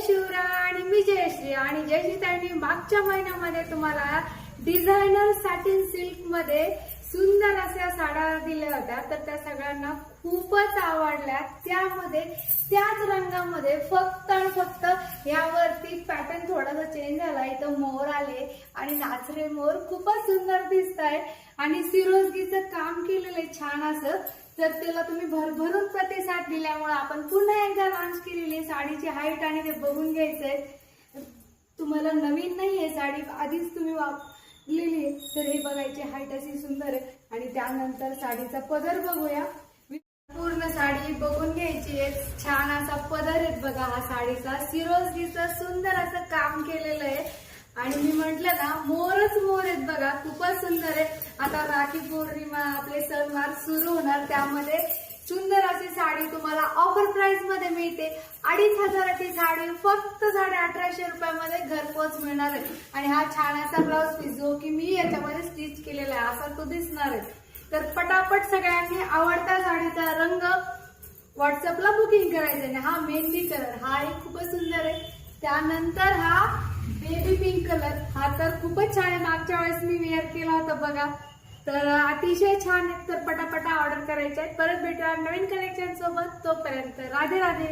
शिवराय आणि मी जयश्री आणि जयश्री ताईंनी मागच्या महिन्यामध्ये तुम्हाला डिझायनर सॅटिन सिल्क मध्ये सुंदर अशा साड्या दिल्या होत्या, तर त्या सगळ्यांना खूपच आवडल्या। त्यामध्ये त्याच रंगामध्ये फक्त आणि फक्त यावरती पॅटर्न थोडासा चेंज झाला, इथं मोर आले आणि नाचरे मोर खूपच सुंदर दिसत आहे आणि सिरोजगीचं काम केलेलं छान असं। तर त्याला तुम्ही भरभरून प्रतिसाद दिल्यामुळे आपण पुन्हा एकदा लॉन्च केलेली साडीची हाईट आणि ते बघून घ्यायचंय। तुम्हाला नवीन नाहीये साडी, आधीच तुम्ही वापरलेली आहे, तर हे बघायची हाईट अशी सुंदर आहे। आणि त्यानंतर साडीचा पदर बघूया, पूर्ण साडी बघून घ्यायची आहे। छान असा पदर आहे बघा हा साडीचा, सिरोजगीचं सुंदर असं काम केलेलं आहे आणि मी म्हंटल ना मोरच मोर आहेत बघा, खूपच सुंदर आहे। आता राखी पौर्णिमा आपले सणवार सुरू होणार, त्यामध्ये सुंदर अशी साडी तुम्हाला ऑफर प्राइस मध्ये मिळते। 2500ची साडी फक्त 1850 रुपयामध्ये घरपोच मिळणार आहे। आणि हा छान असा ब्लाउज पीस जो की मी याच्यामध्ये स्टिच केलेला आहे असा तो दिसणार आहे। तर पटापट सगळ्यांनी आवडता साडीचा रंग व्हॉट्सअपला बुकिंग करायचं आहे। हा मेहंदी कलर हा एक खूपच सुंदर आहे। त्यानंतर हा बेबी पिंक कलर, हा तर खूपच छान आहे, मागच्या वेळेस मी वेअर केला होता बघा, तर अतिशय छान आहे। तर पटापटा ऑर्डर करायचे आहे। परत भेटूया नवीन कलेक्शन सोबत, तोपर्यंत राधे राधे।